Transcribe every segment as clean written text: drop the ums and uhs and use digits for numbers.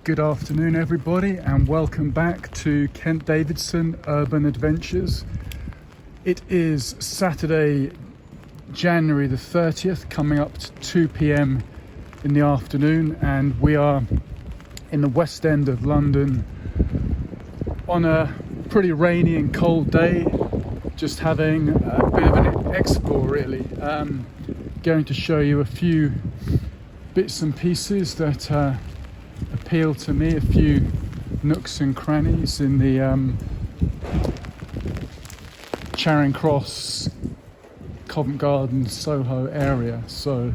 Good afternoon everybody, and welcome back to Kent Davidson Urban Adventures. It is Saturday, January the 30th, coming up to 2 p.m. in the afternoon, and we are in the West End of London on a pretty rainy and cold day, just having a bit of an explore really. Going to show you a few bits and pieces that appeal to me, a few nooks and crannies in the Charing Cross, Covent Garden, SOHO area. So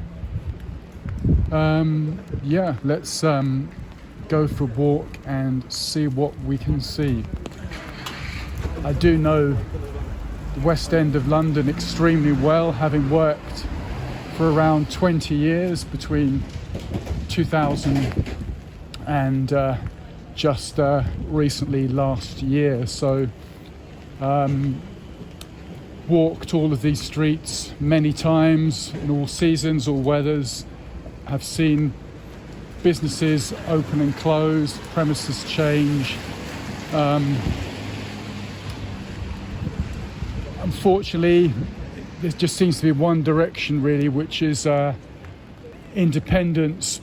yeah, let's go for a walk and see what we can see. I do know the West End of London extremely well, having worked for around 20 years between 2000 and just recently last year. So walked all of these streets many times in all seasons, all weathers. Have seen businesses open and close, premises change. Unfortunately, there just seems to be one direction really, which is independence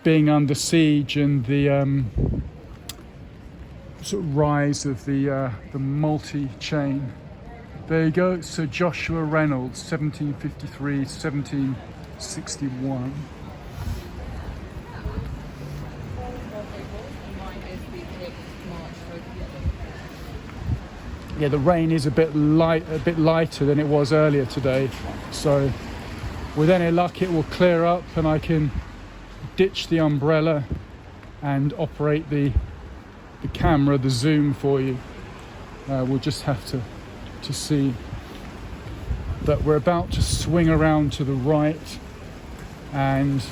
being under siege, and the sort of rise of the multi-chain. There you go, Sir Joshua Reynolds, 1753, 1761. Yeah, the rain is a bit lighter than it was earlier today, so with any luck it will clear up and I can ditch the umbrella and operate the camera, the zoom for you. We'll just have to see that we're about to swing around to the right, and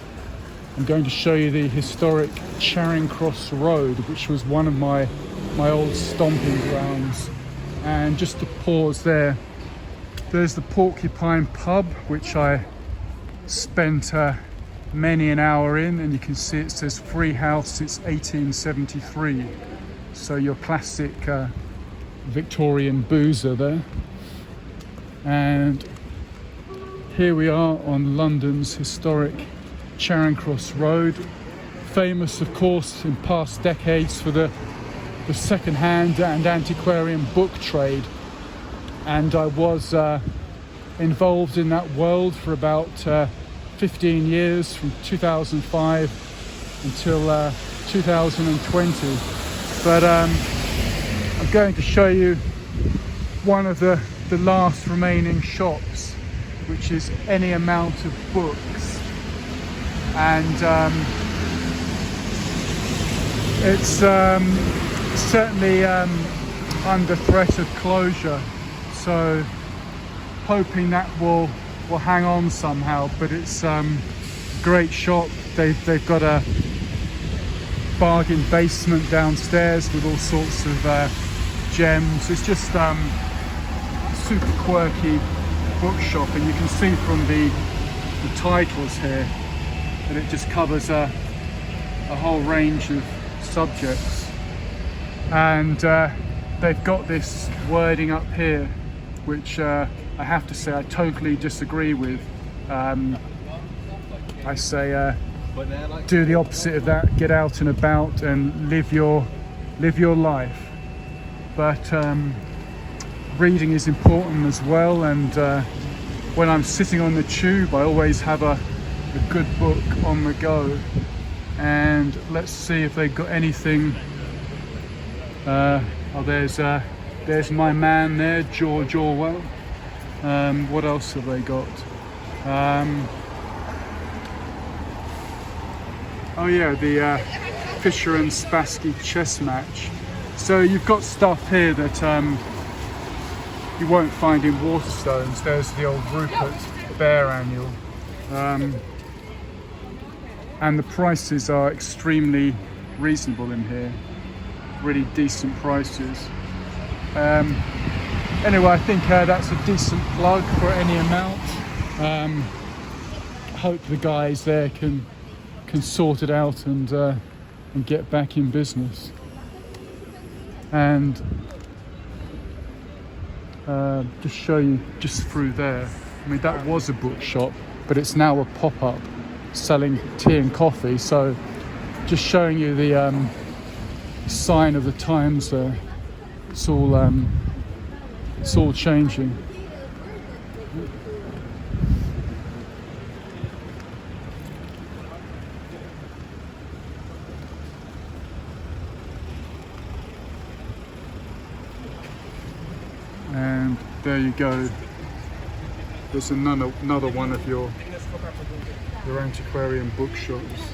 I'm going to show you the historic Charing Cross Road, which was one of my old stomping grounds. And just to pause there, there's the Porcupine pub, which I spent many an hour in, and you can see it says free house since 1873. So your classic Victorian boozer there. And here we are on London's historic Charing Cross Road, famous of course in past decades for the second-hand and antiquarian book trade, and I was involved in that world for about 15 years, from 2005 until 2020. But I'm going to show you one of the last remaining shops, which is any amount of books, and it's certainly under threat of closure, so hoping that will hang on somehow. But it's great shop. They've got a bargain basement downstairs with all sorts of gems. It's just super quirky bookshop, and you can see from the titles here that it just covers a whole range of subjects. And they've got this wording up here, which I have to say I totally disagree with. I say do the opposite of that, get out and about and live your life. But reading is important as well, and when I'm sitting on the tube I always have a good book on the go. And let's see if they've got anything. Oh, there's my man there, George Orwell. What else have they got? Oh yeah, the Fisher and Spassky chess match. So you've got stuff here that you won't find in Waterstones. There's the old Rupert Bear annual. And the prices are extremely reasonable in here. Really decent prices. Anyway, I think that's a decent plug for any amount. I hope the guys there can can sort it out and get back in business. And just show you just through there. I mean, that was a bookshop, but it's now a pop-up selling tea and coffee. So just showing you the sign of the times there. It's all changing. And there you go. There's another one of your antiquarian bookshops.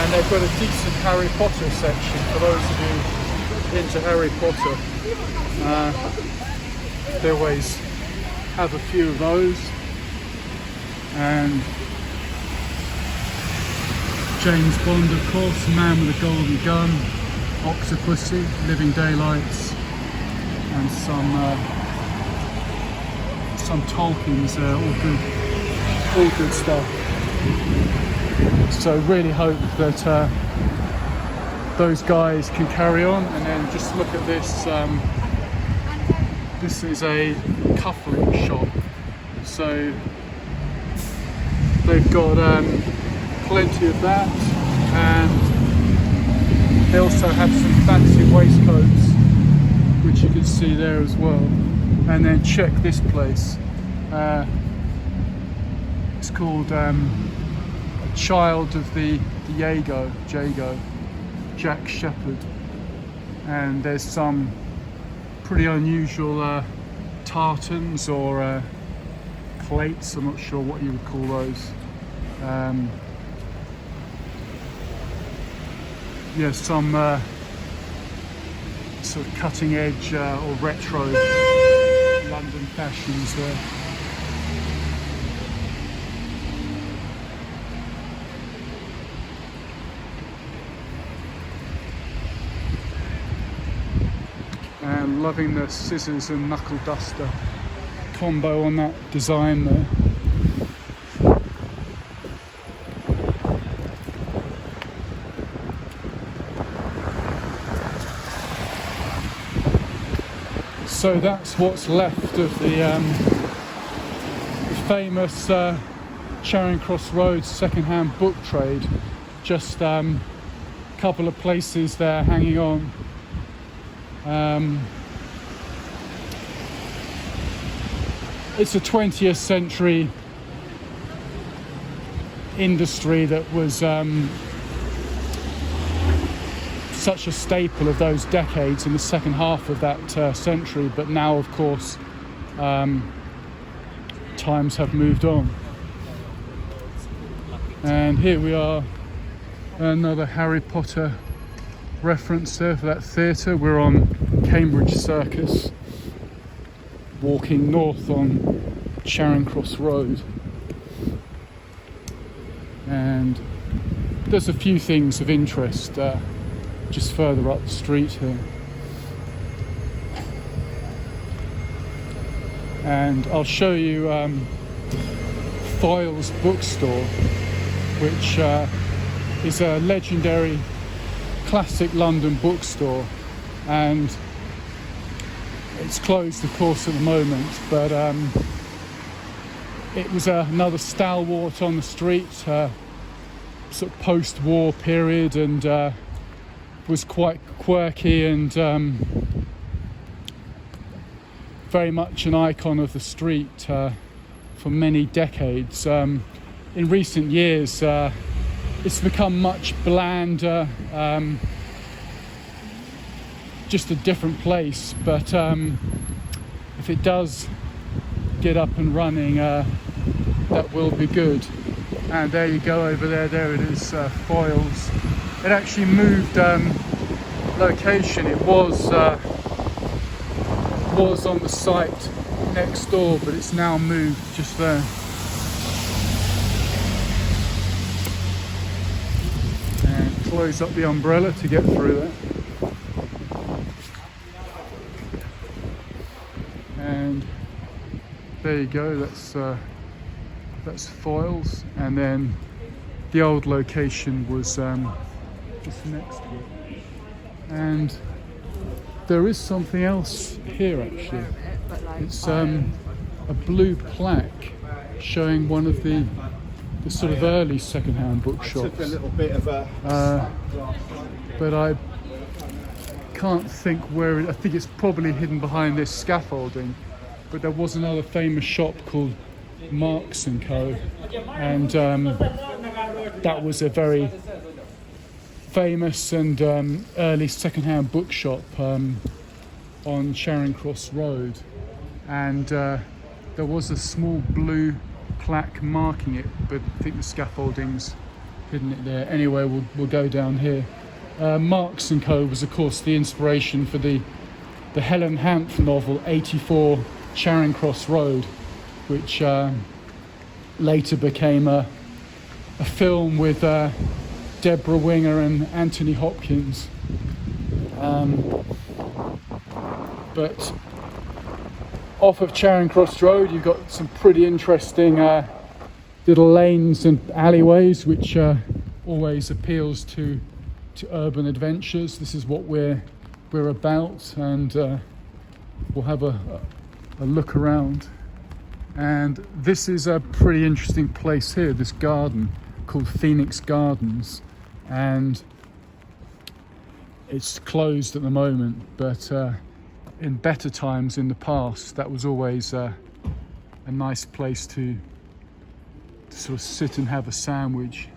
And they've got a decent Harry Potter section for those of you into Harry Potter. They always have a few of those. And James Bond, of course, Man with a Golden Gun, Octopussy, Living Daylights, and some Tolkien's, all good stuff. So really hope that those guys can carry on. And then just look at this. This is a cufflink shop. So they've got plenty of that, and they also have some fancy waistcoats, which you can see there as well. And then check this place. It's called Child of the Jago, Jack Shepherd, and there's some pretty unusual tartans or plates. I'm not sure what you would call those. Yeah, some sort of cutting edge or retro London fashions there. And loving the scissors and knuckle duster combo on that design there. So that's what's left of the famous Charing Cross Road second-hand book trade. Just a couple of places there hanging on. It's a 20th century industry that was such a staple of those decades in the second half of that century, but now of course times have moved on. And here we are, another Harry Potter reference there for that theatre. We're on Cambridge Circus, walking north on Charing Cross Road, and there's a few things of interest just further up the street here. And I'll show you Foyle's bookstore, which is a legendary classic London bookstore, and it's closed of course at the moment, but it was another stalwart on the street, sort of post-war period, and was quite quirky and very much an icon of the street for many decades. In recent years it's become much blander, just a different place, but if it does get up and running, that will be good. And there you go, over there it is, Foyle's. It actually moved location. It was on the site next door, but it's now moved just there. And close up the umbrella to get through there. And there you go, that's Foyles, and then the old location was just next to it. And there is something else here actually. It's a blue plaque showing one of the sort of early second-hand bookshops. A little bit of but I can't think where I think it's probably hidden behind this scaffolding. But there was another famous shop called Marks and Co, and that was a very famous and early second-hand bookshop on Charing Cross Road, and there was a small blue plaque marking it, but I think the scaffolding's hidden it there. Anyway, we'll go down here. Marks and Co was of course the inspiration for the Helen Hanff novel 84 Charing Cross Road, which later became a film with Deborah Winger and Anthony Hopkins. But off of Charing Cross Road you've got some pretty interesting little lanes and alleyways, which always appeals to urban adventures. This is what we're about, and we'll have a look around. And this is a pretty interesting place here, this garden called Phoenix Gardens, and it's closed at the moment, but in better times in the past that was always a nice place to sort of sit and have a sandwich.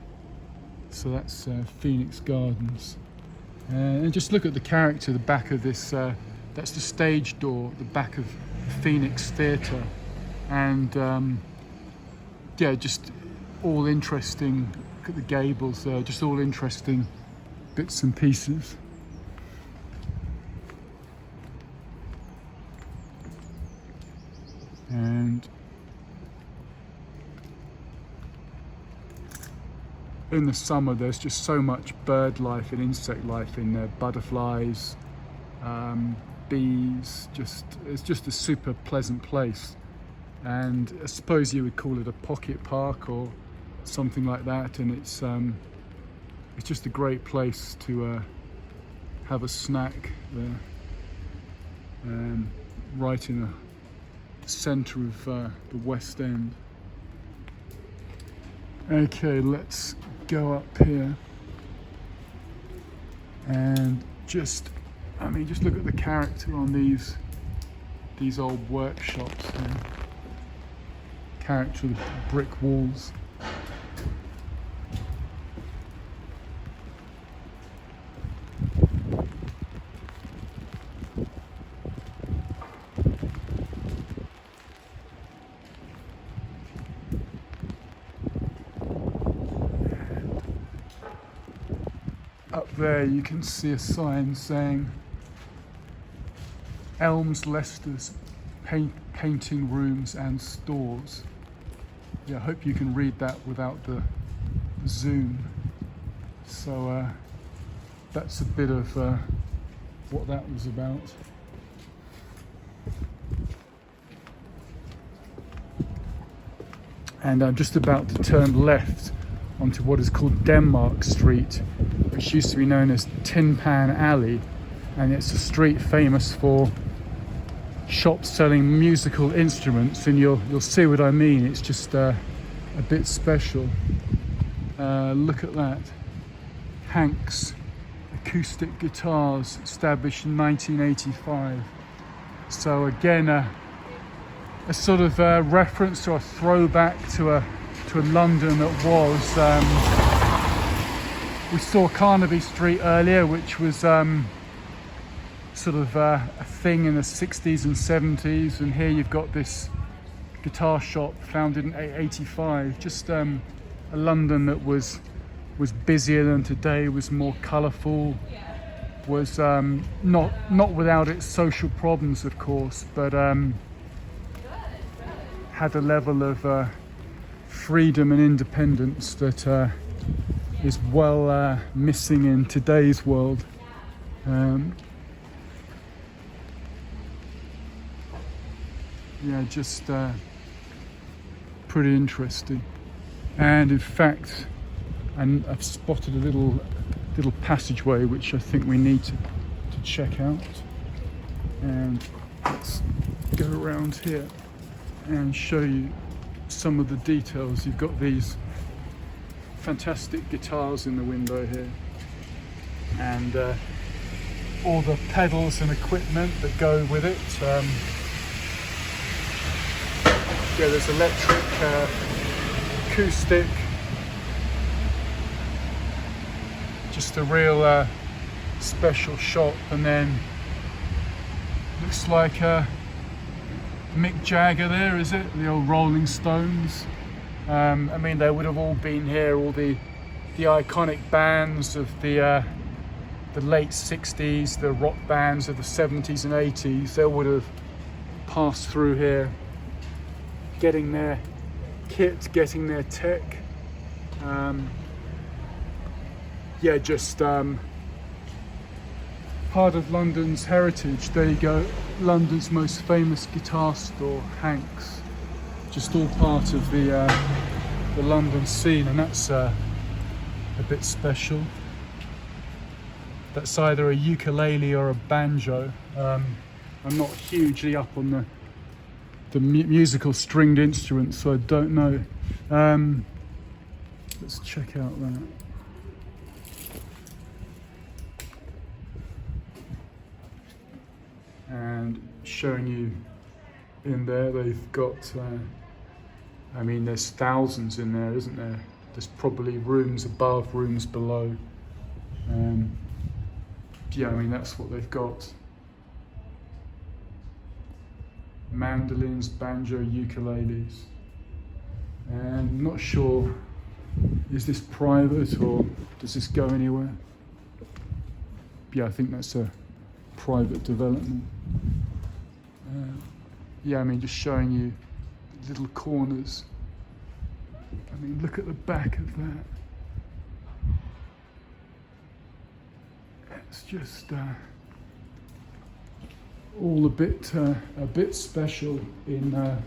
So that's Phoenix Gardens, and just look at the character, the back of this, that's the stage door, the back of Phoenix Theatre, and yeah, just all interesting. Look at the gables there, just all interesting bits and pieces. And in the summer there's just so much bird life and insect life in there, butterflies, bees, it's just a super pleasant place. And I suppose you would call it a pocket park or something like that, and it's just a great place to have a snack there, right in the centre of the West End. Okay, let's go up here and just look at the character on these old workshops here. Character of the brick walls. Up there you can see a sign saying Elms Leicester's painting rooms and stores. Yeah, I hope you can read that without the zoom. So that's a bit of what that was about. And I'm just about to turn left onto what is called Denmark Street, which used to be known as Tin Pan Alley, and it's a street famous for shops selling musical instruments, and you'll see what I mean. It's just a bit special. Look at that. Hank's acoustic guitars, established in 1985. So again, a sort of reference or a throwback to a London that was. We saw Carnaby Street earlier, which was sort of a thing in the 60s and 70s, and here you've got this guitar shop founded in 85. Just a London that was busier than today, was more colourful, was not without its social problems, of course, but had a level of freedom and independence that is well missing in today's world. Yeah, just pretty interesting. And in fact, and I've spotted a little passageway which I think we need to check out. And let's go around here and show you some of the details. You've got these fantastic guitars in the window here, and all the pedals and equipment that go with it. Yeah, there's electric, acoustic, just a real special shop. And then looks like Mick Jagger there, is it? The old Rolling Stones. I mean, they would have all been here, all the iconic bands of the late 60s, the rock bands of the 70s and 80s. They would have passed through here, getting their kit, getting their tech. Yeah, just part of London's heritage. There you go, London's most famous guitar store, Hank's. Just all part of the London scene, and that's a bit special. That's either a ukulele or a banjo. I'm not hugely up on the musical stringed instruments, so I don't know. Let's check out that. And showing you in there, they've got, I mean, there's thousands in there, isn't there? There's probably rooms above, rooms below. Yeah, I mean, that's what they've got. Mandolins, banjo, ukuleles. And I'm not sure, is this private or does this go anywhere? Yeah, I think that's a private development. Yeah, I mean, just showing you little corners. I mean, look at the back of that. It's just all a bit special in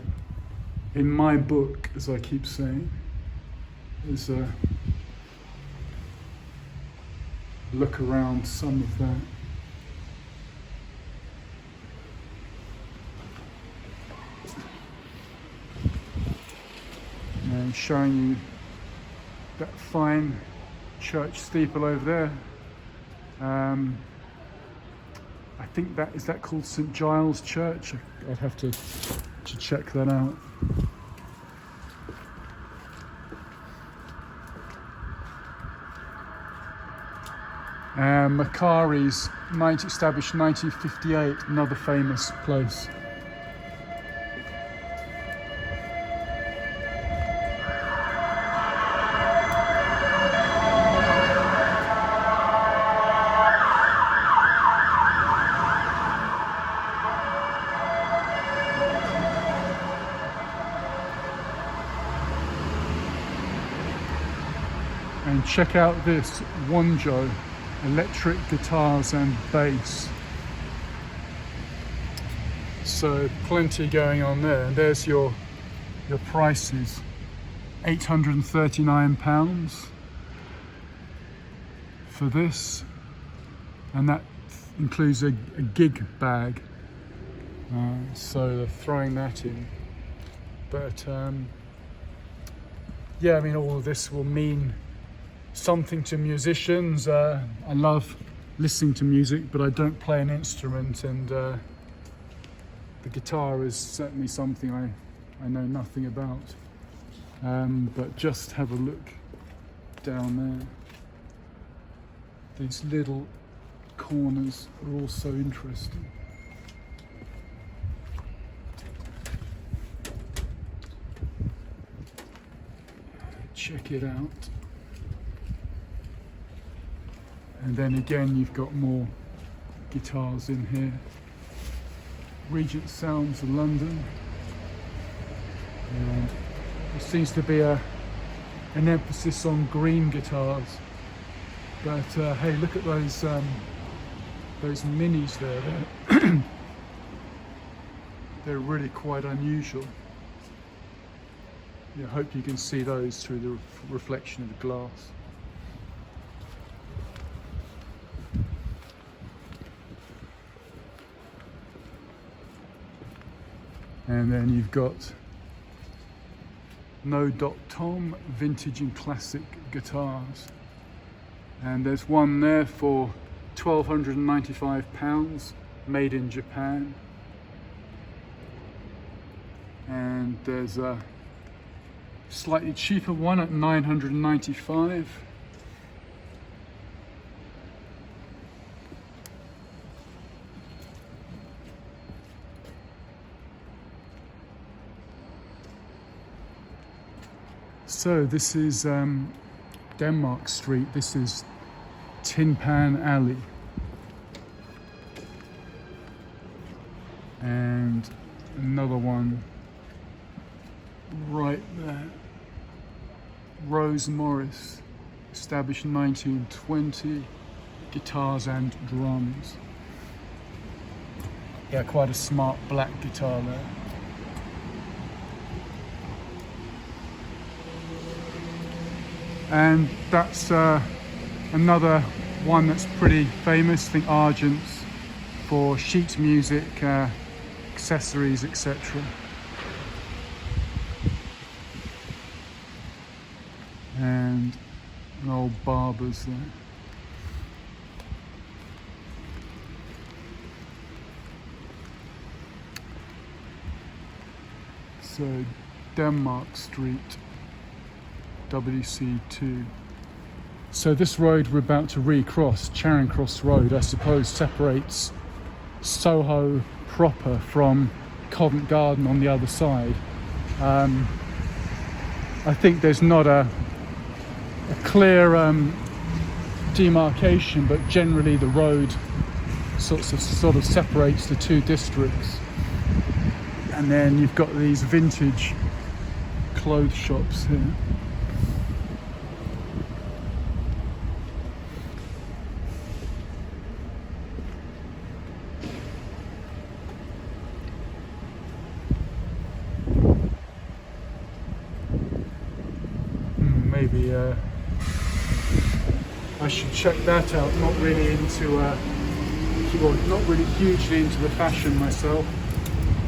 my book, as I keep saying. There's a look around some of that. And showing you that fine church steeple over there. I think that is that called St Giles Church. I'd have to check that out. Macari's, established 1958, another famous place. And check out this Wanjo, electric guitars and bass. So plenty going on there. And there's your prices. £839 for this, and that includes a gig bag. So they're throwing that in. But yeah, I mean, all of this will mean something to musicians. I love listening to music, but I don't play an instrument, and the guitar is certainly something I know nothing about. But just have a look down there. These little corners are also interesting. Check it out. And then again, you've got more guitars in here. Regent Sounds of London. And there seems to be an emphasis on green guitars. But hey, look at those minis there. They're really quite unusual. I hope you can see those through the reflection of the glass. And then you've got No.Tom vintage and classic guitars. And there's one there for £1,295, made in Japan. And there's a slightly cheaper one at £995. So this is Denmark Street. This is Tin Pan Alley. And another one right there. Rose Morris, established in 1920, guitars and drums. Yeah, quite a smart black guitar there. And that's another one that's pretty famous, I think Argent's, for sheet music, accessories, etc. And an old barber's there. So Denmark Street, WC2. So this road we're about to recross, Charing Cross Road, I suppose separates SOHO proper from Covent Garden on the other side. I think there's not a clear demarcation, but generally the road sort of separates the two districts. And then you've got these vintage clothes shops here. Maybe I should check that out. Not really into, well, not really hugely into the fashion myself,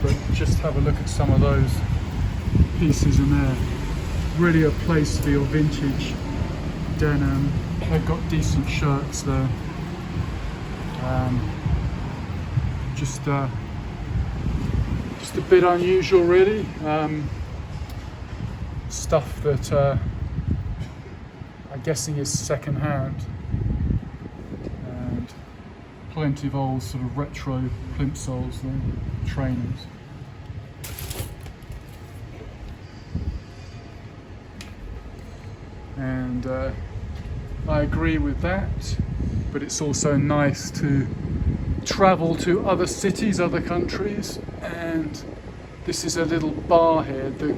but just have a look at some of those pieces in there. Really a place for your vintage denim. They've got decent shirts there. Just a bit unusual, really. Stuff that I'm guessing is second hand, and plenty of old sort of retro plimsolls and trainers. And I agree with that, but it's also nice to travel to other cities, other countries. And this is a little bar here, the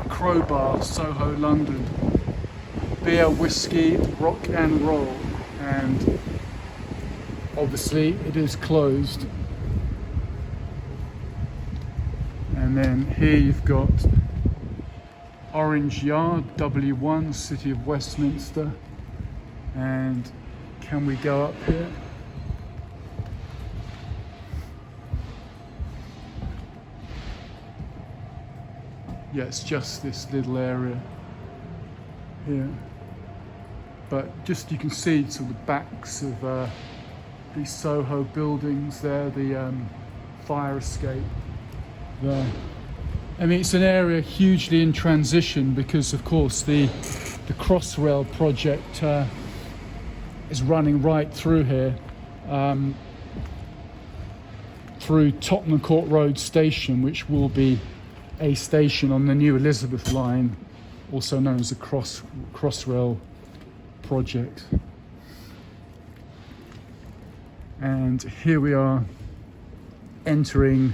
Crowbar, Soho, London. Beer, whiskey, rock and roll. And obviously it is closed. And then here you've got Orange Yard, W1, City of Westminster. And can we go up here? Yeah, it's just this little area here. But just you can see sort of the backs of these Soho buildings there, the fire escape there. I mean, it's an area hugely in transition because, of course, the Crossrail project is running right through here, through Tottenham Court Road Station, which will be a station on the new Elizabeth line, also known as the Crossrail project. And here we are entering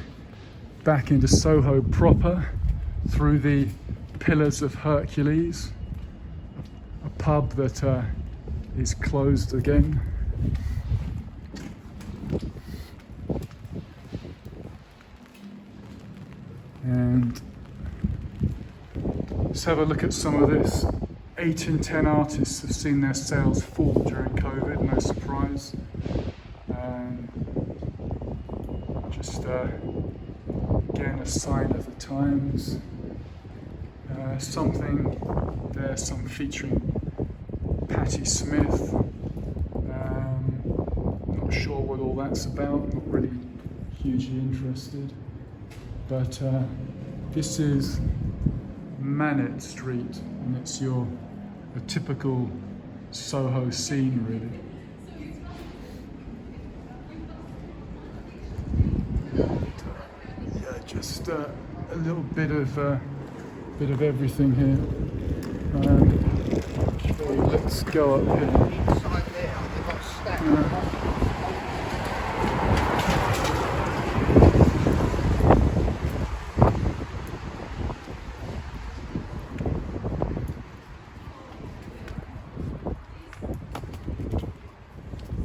back into Soho proper through the Pillars of Hercules, a pub that is closed again. And let's have a look at some of this. 8 in 10 artists have seen their sales fall during COVID, no surprise. Just again a sign of the times. Something there, some featuring Patti Smith. Not sure what all that's about, not really hugely interested. But this is Manet Street, and it's a typical Soho scene, really. Yeah, just a little bit of everything here. Okay, let's go up here.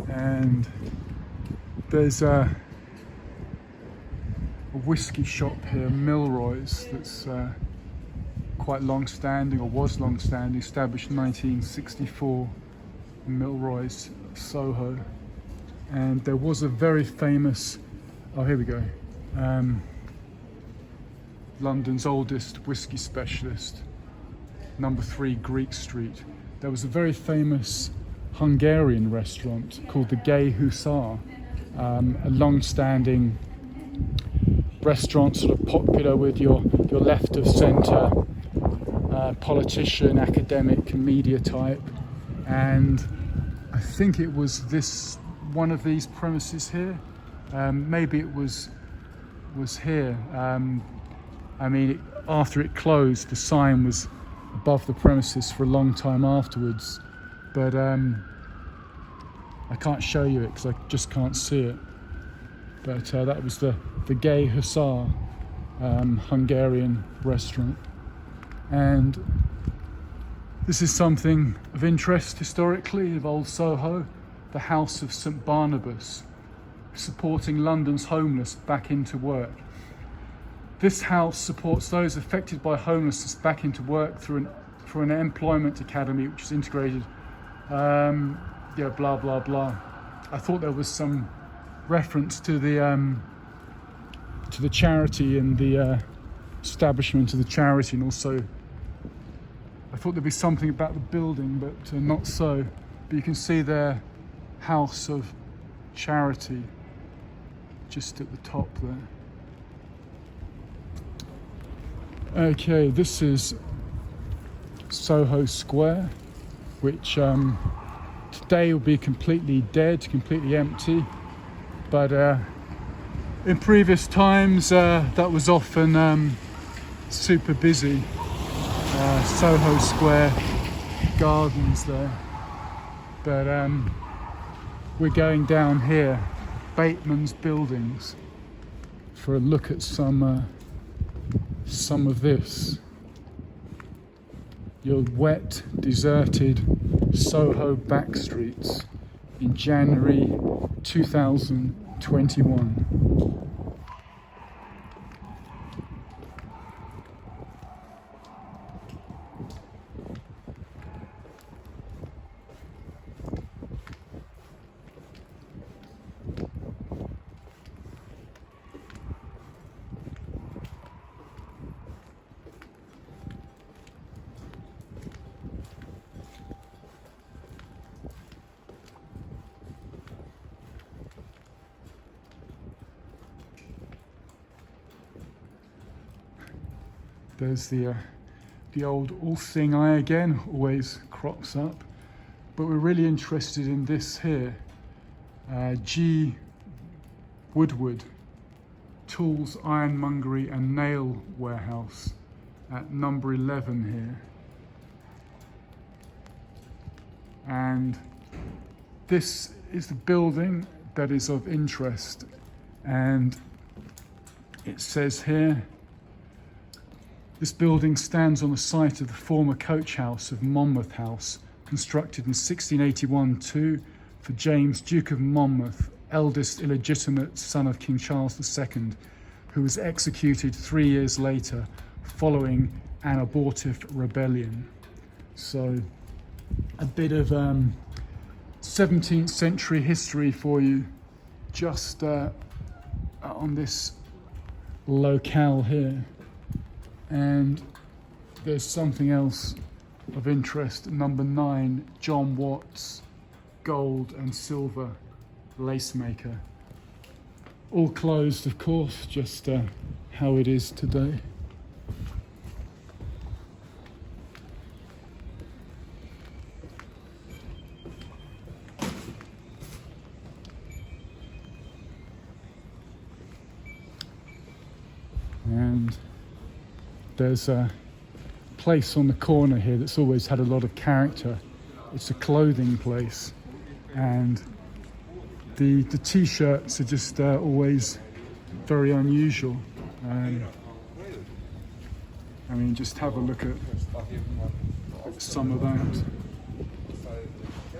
And there's a whiskey shop here, Milroy's, that's quite long-standing, or was long-standing, established in 1964, Milroy's, Soho. And there was a very famous, oh here we go, London's oldest whiskey specialist, number 3 Greek Street. There was a very famous Hungarian restaurant called the Gay Hussar, a long-standing restaurant, sort of popular with your left of centre politician, academic, media type. And I think it was one of these premises here. Maybe it was here. I mean, after it closed, the sign was above the premises for a long time afterwards. But I can't show you it because I just can't see it. But that was the Gay Hussar Hungarian restaurant. And this is something of interest historically of Old Soho, the House of St Barnabas, supporting London's homeless back into work. This house supports those affected by homelessness back into work through an employment academy which is integrated. Yeah, blah blah blah. I thought there was some reference to the charity and the establishment of the charity, and also I thought there'd be something about the building, but not so. But you can see their House of Charity just at the top there. Okay, this is Soho Square, which today will be completely dead, completely empty. But in previous times, that was often super busy. Soho Square gardens there. But we're going down here, Bateman's Buildings, for a look at some of this. Your wet, deserted Soho backstreets in January 2021. There's the old all seeing eye again, always crops up. But we're really interested in this here. G. Woodward, Tools, Ironmongery and Nail Warehouse at number 11 here. And this is the building that is of interest. And it says here, this building stands on the site of the former coach house of Monmouth House, constructed in 1681-2 for James, Duke of Monmouth, eldest illegitimate son of King Charles II, who was executed 3 years later following an abortive rebellion. So a bit of 17th century history for you, just on this locale here. And there's something else of interest. Number 9, John Watts, gold and silver lace maker. All closed, of course, just how it is today. And there's a place on the corner here that's always had a lot of character. It's a clothing place, and the t-shirts are just always very unusual. I mean, just have a look at some of that.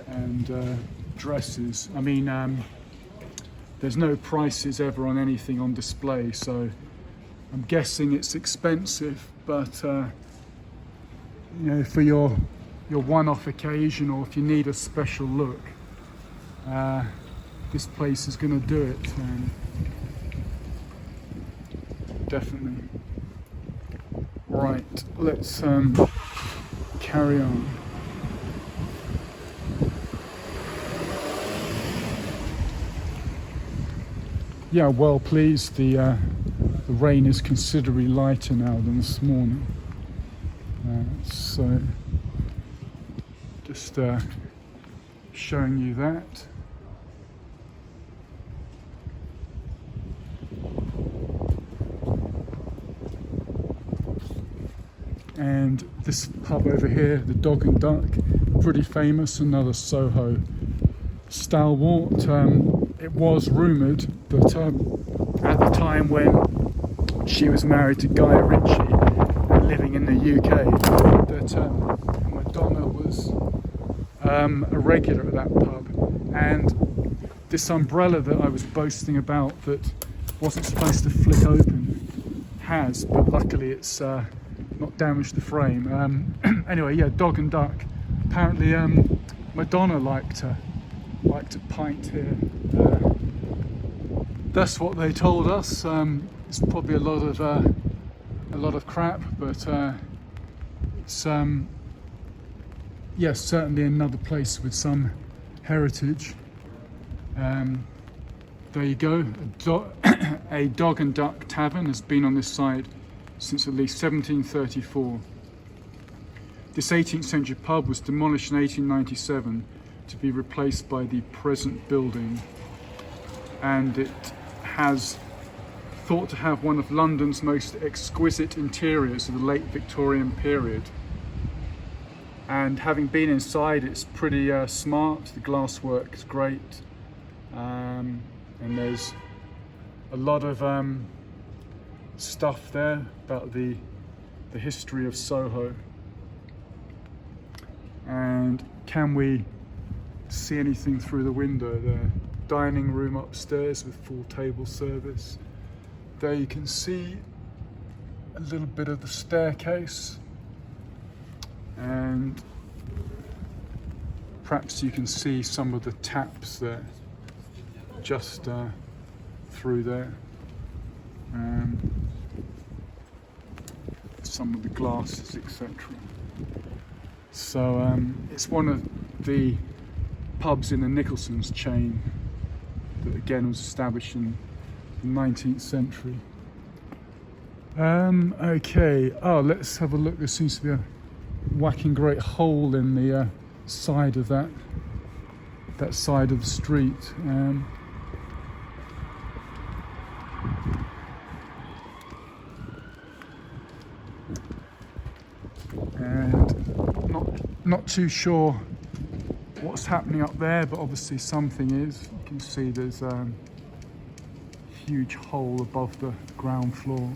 And dresses. I mean, there's no prices ever on anything on display, so I'm guessing it's expensive, but you know, for your one-off occasion, or if you need a special look, this place is going to do it. Definitely. Right, let's carry on. Yeah, well pleased. The rain is considerably lighter now than this morning. So just showing you that. And this pub over here, the Dog and Duck, pretty famous, another Soho stalwart. It was rumoured that at the time when she was married to Guy Ritchie and living in the UK, that Madonna was a regular at that pub. And this umbrella that I was boasting about that wasn't supposed to flick open has, but luckily it's not damaged the frame. Anyway, yeah, Dog and Duck. Apparently Madonna liked a pint here. That's what they told us. It's probably a lot of crap, but it's yes, certainly another place with some heritage. There you go. A Dog and Duck tavern has been on this side since at least 1734. This 18th century pub was demolished in 1897 to be replaced by the present building, and it has thought to have one of London's most exquisite interiors of the late Victorian period. And having been inside, it's pretty smart. The glasswork is great, and there's a lot of stuff there about the history of Soho. And can we see anything through the window there? Dining room upstairs with full table service. There you can see a little bit of the staircase, and perhaps you can see some of the taps there, just through there. Some of the glasses, etc. So it's one of the pubs in the Nicholson's chain that again was established in the 19th century. Okay, let's have a look. There seems to be a whacking great hole in the side of that side of the street. And not too sure what's happening up there, but obviously something is. You can see there's huge hole above the ground floor.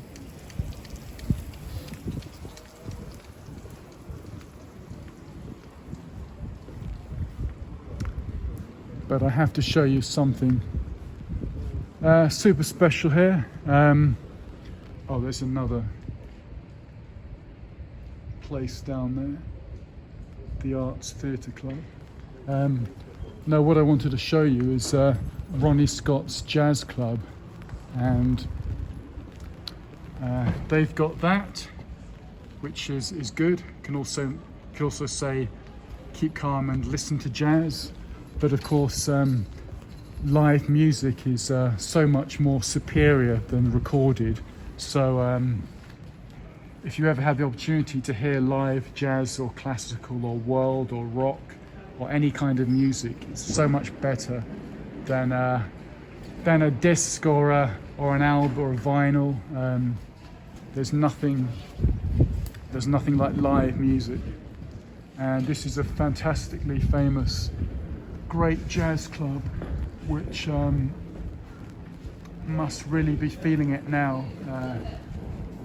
But I have to show you something super special here. Oh, there's another place down there, the Arts Theatre Club. No, what I wanted to show you is Ronnie Scott's Jazz Club, and they've got that, which is good. Can also say keep calm and listen to jazz, but of course live music is so much more superior than recorded. So if you ever have the opportunity to hear live jazz or classical or world or rock or any kind of music, it's so much better than a disc or an album or a vinyl. There's nothing like live music, and this is a fantastically famous, great jazz club, which must really be feeling it now.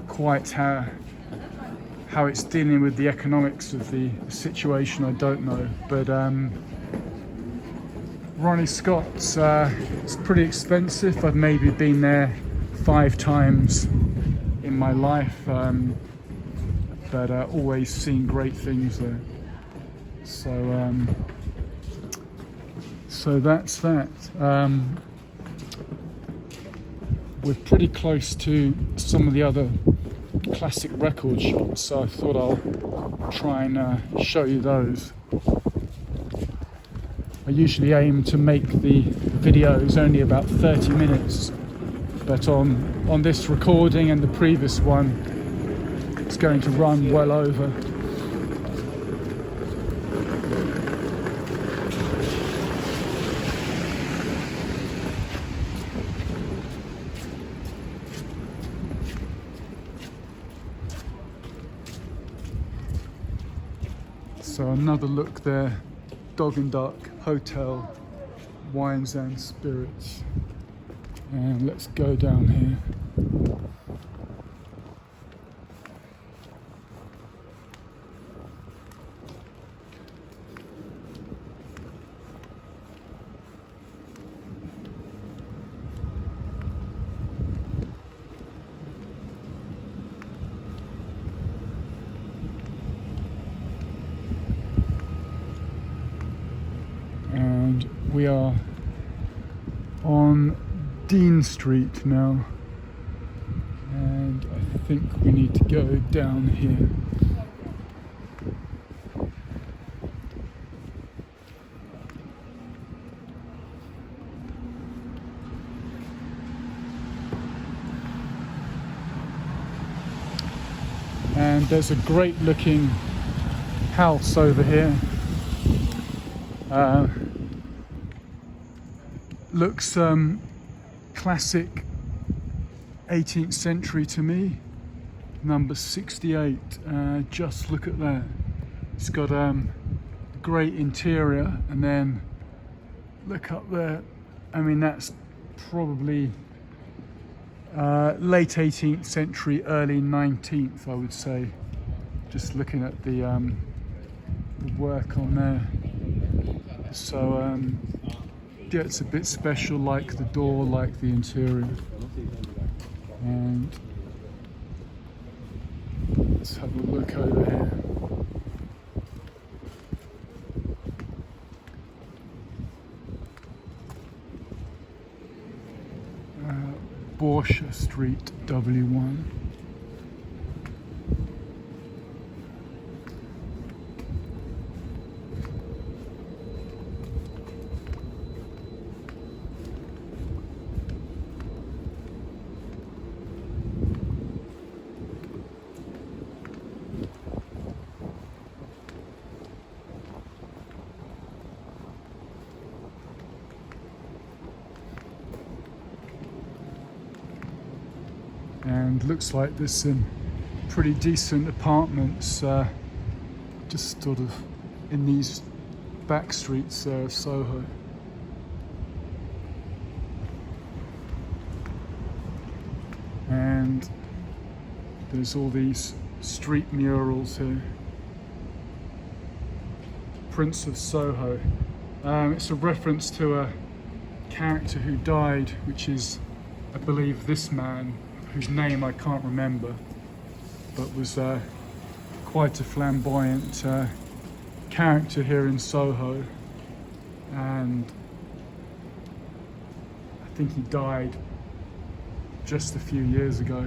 Quite how it's dealing with the economics of the situation, I don't know, but Ronnie Scott's it's pretty expensive. I've maybe been there 5 times in my life, but always seen great things there. So that's that. We're pretty close to some of the other classic record shops, so I thought I'll try and show you those. I usually aim to make the videos only about 30 minutes, but on this recording and the previous one, it's going to run well over. So another look there, Dog and Duck Hotel, Wines and Spirits. And let's go down here. And we are on Dean Street now, and I think we need to go down here. And there's a great looking house over here. Looks classic 18th century to me. Number 68. Just look at that. It's got great interior, and then look up there. I mean, that's probably late 18th century, early 19th, I would say. Just looking at the work on there. So yeah, it's a bit special, like the door, like the interior. And let's have a look over here. Borsha Street, W1. And looks like there's some pretty decent apartments just sort of in these back streets of Soho. And there's all these street murals here. Prince of Soho. It's a reference to a character who died, which is, I believe, this man, whose name I can't remember, but was quite a flamboyant character here in Soho. And I think he died just a few years ago.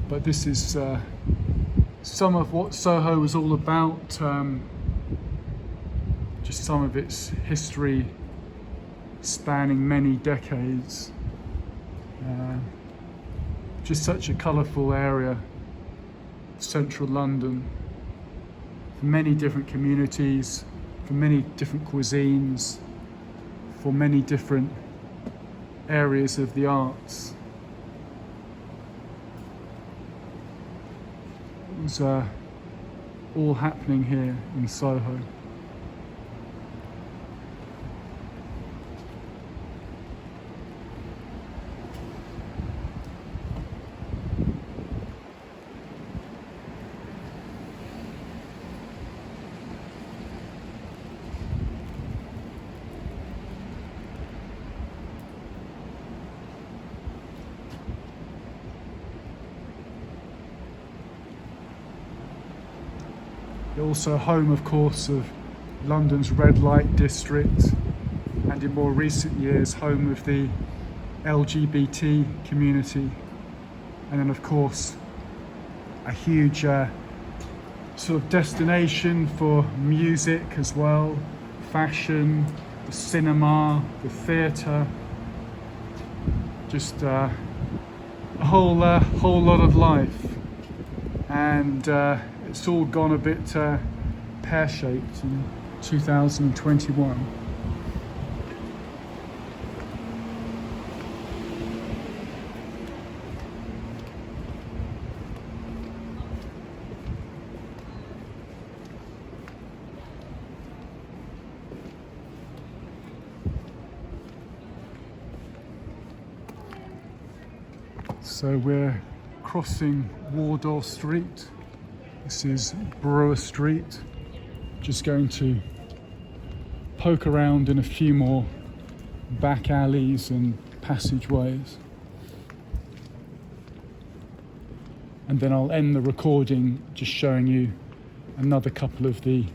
But this is some of what Soho was all about, just some of its history spanning many decades. Just such a colourful area, central London, for many different communities, for many different cuisines, for many different areas of the arts. It was all happening here in Soho. Also home, of course, of London's red light district, and in more recent years home of the LGBT community, and then of course a huge sort of destination for music as well, fashion, the cinema, the theatre, just a whole lot of life. And it's all gone a bit pear-shaped in 2021. So we're crossing Wardour Street. This is Brewer Street. Just going to poke around in a few more back alleys and passageways. And then I'll end the recording just showing you another couple of the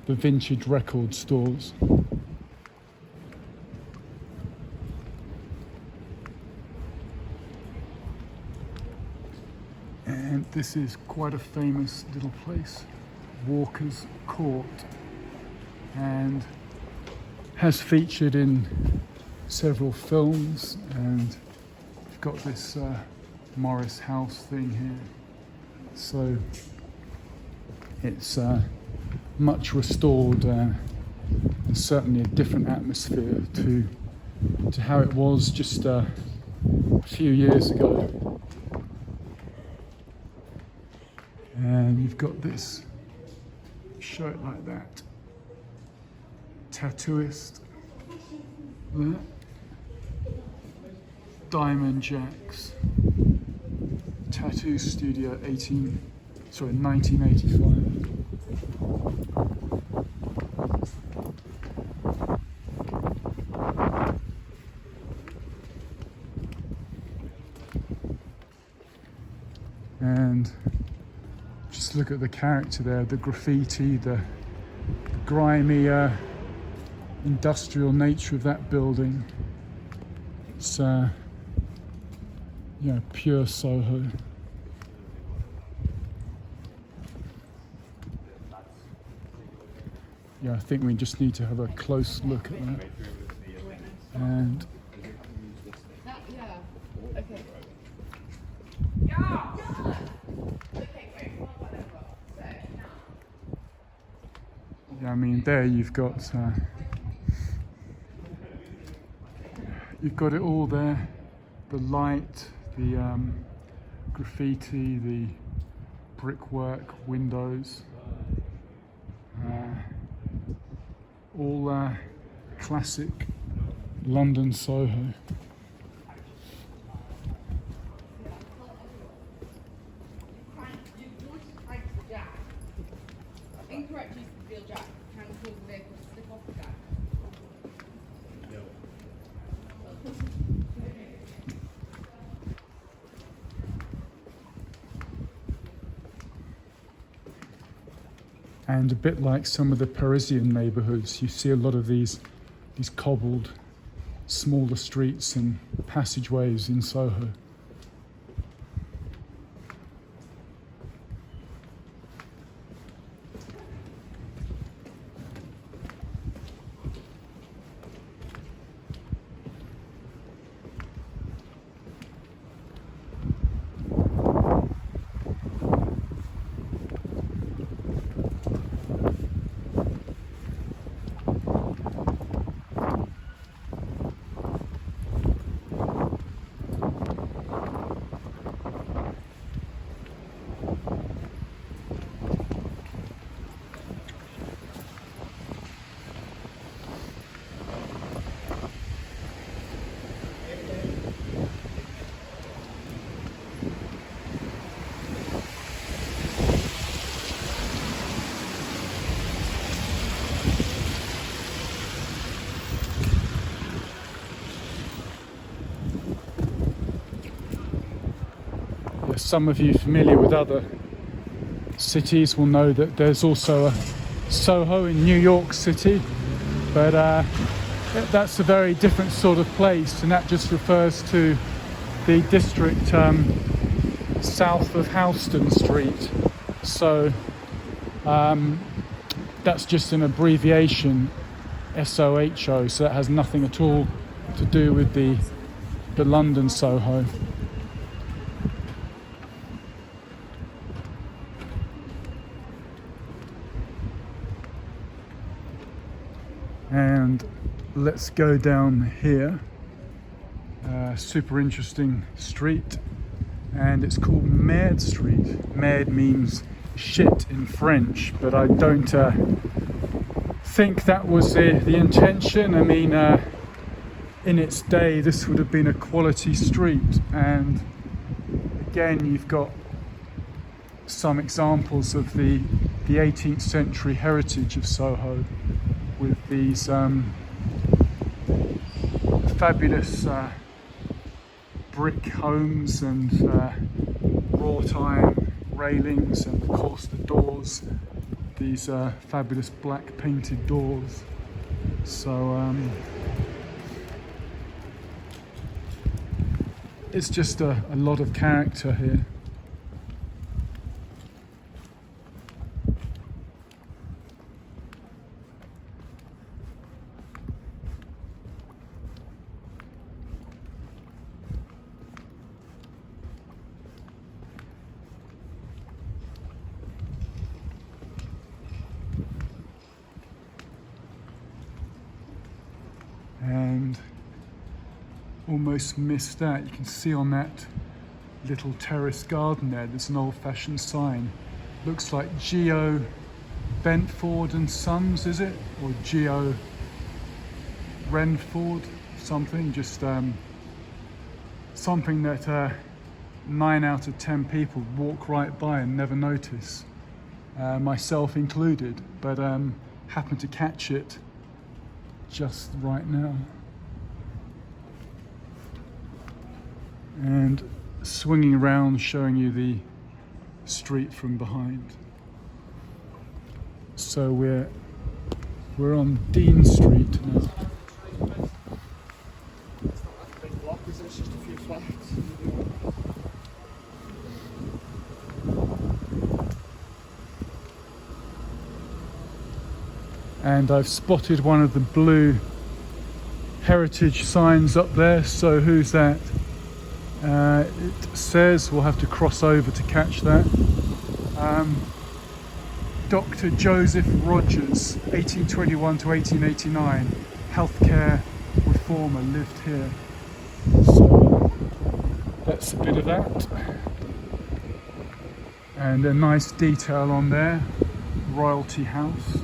vintage record stores. And this is quite a famous little place, Walker's Court, and has featured in several films. And you've got this Morris House thing here, so it's much restored, and certainly a different atmosphere to how it was just a few years ago. And you've got this, show it like that, tattooist there, Diamond Jacks, tattoo studio 1985. And just look at the character there, the graffiti, the grimy industrial nature of that building. It's pure Soho. Yeah, I think we just need to have a close look at that. And yeah, I mean, there you've got it all there. The light, the graffiti, the brickwork, windows, all classic London Soho. And a bit like some of the Parisian neighbourhoods, you see a lot of these cobbled smaller streets and passageways in Soho. Some of you familiar with other cities will know that there's also a SOHO in New York City, but that's a very different sort of place, and that just refers to the district south of Houston Street. So that's just an abbreviation, SOHO, so that has nothing at all to do with the London SOHO. And let's go down here. Super interesting street, and it's called Merde Street. Merde means shit in French, but I don't think that was the intention. I mean, in its day, this would have been a quality street, and again, you've got some examples of the 18th century heritage of Soho, with these fabulous brick homes and wrought iron railings, and of course the doors, these fabulous black painted doors. So it's just a lot of character here. And almost missed that. You can see on that little terrace garden there's an old-fashioned sign. Looks like Geo Bentford and Sons, is it? Or Geo Renford, something. Just something that 9 out of 10 people walk right by and never notice, myself included, but happened to catch it just right now. And swinging around, showing you the street from behind. So we're on Dean Street now. And I've spotted one of the blue heritage signs up there. So who's that? It says, we'll have to cross over to catch that. Dr. Joseph Rogers, 1821 to 1889, healthcare reformer, lived here. So that's a bit of that. And a nice detail on there, Royalty House.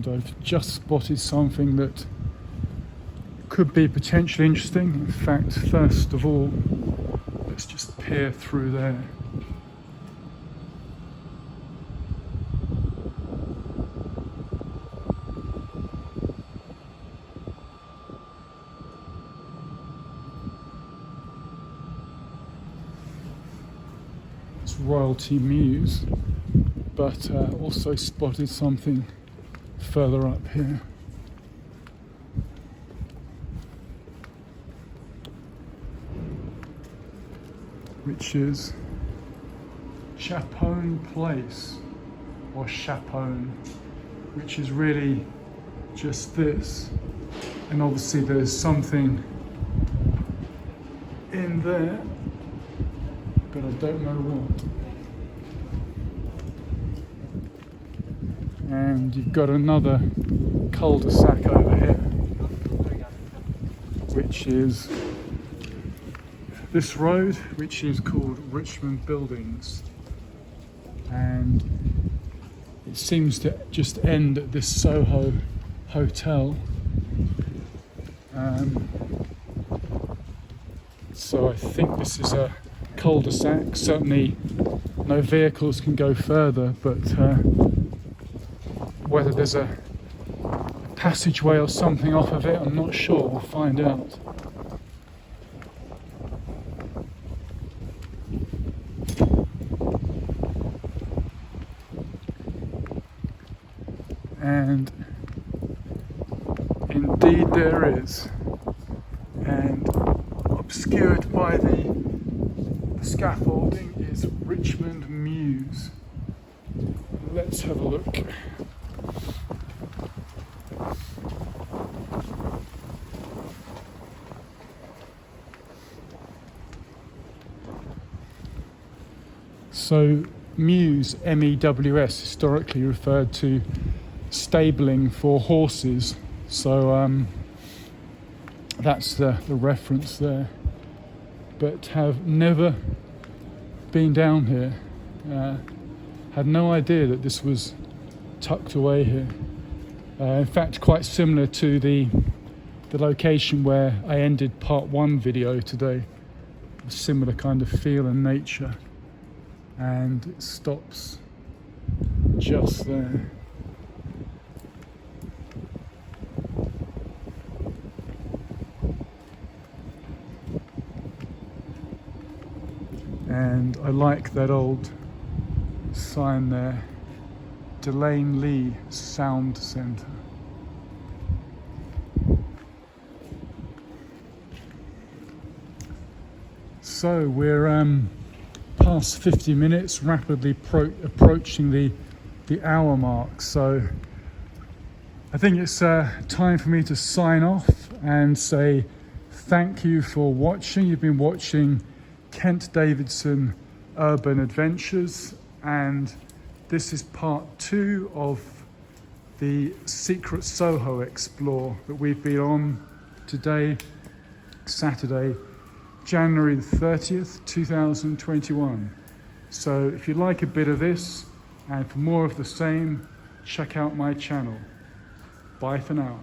and I've just spotted something that could be potentially interesting. In fact, first of all, let's just peer through there. It's Royalty Mews, but also spotted something further up here. Which is Chaperon Place, or Chaperon, which is really just this. And obviously there's something in there, but I don't know what. And you've got another cul-de-sac over here, which is this road, which is called Richmond Buildings, and it seems to just end at this SOHO hotel. So I think this is a cul-de-sac. Certainly no vehicles can go further, but whether there's a passageway or something off of it, I'm not sure. We'll find out. And indeed there is, and obscured by the scaffolding is Richmond Mews. Let's have a look. So mews, M-E-W-S, historically referred to stabling for horses, so that's the reference there. But have never been down here, had no idea that this was tucked away here. In fact, quite similar to the location where I ended part 1 video today. A similar kind of feel and nature, and it stops just there. And I like that old sign there, Delane Lee Sound Centre. So we're past 50 minutes, rapidly approaching the hour mark. So I think it's time for me to sign off and say thank you for watching. You've been watching Kent Davidson Urban Adventures, and this is part 2 of the Secret Soho Explore that we've been on today, Saturday, January the 30th, 2021. So if you like a bit of this and for more of the same, check out my channel. Bye for now.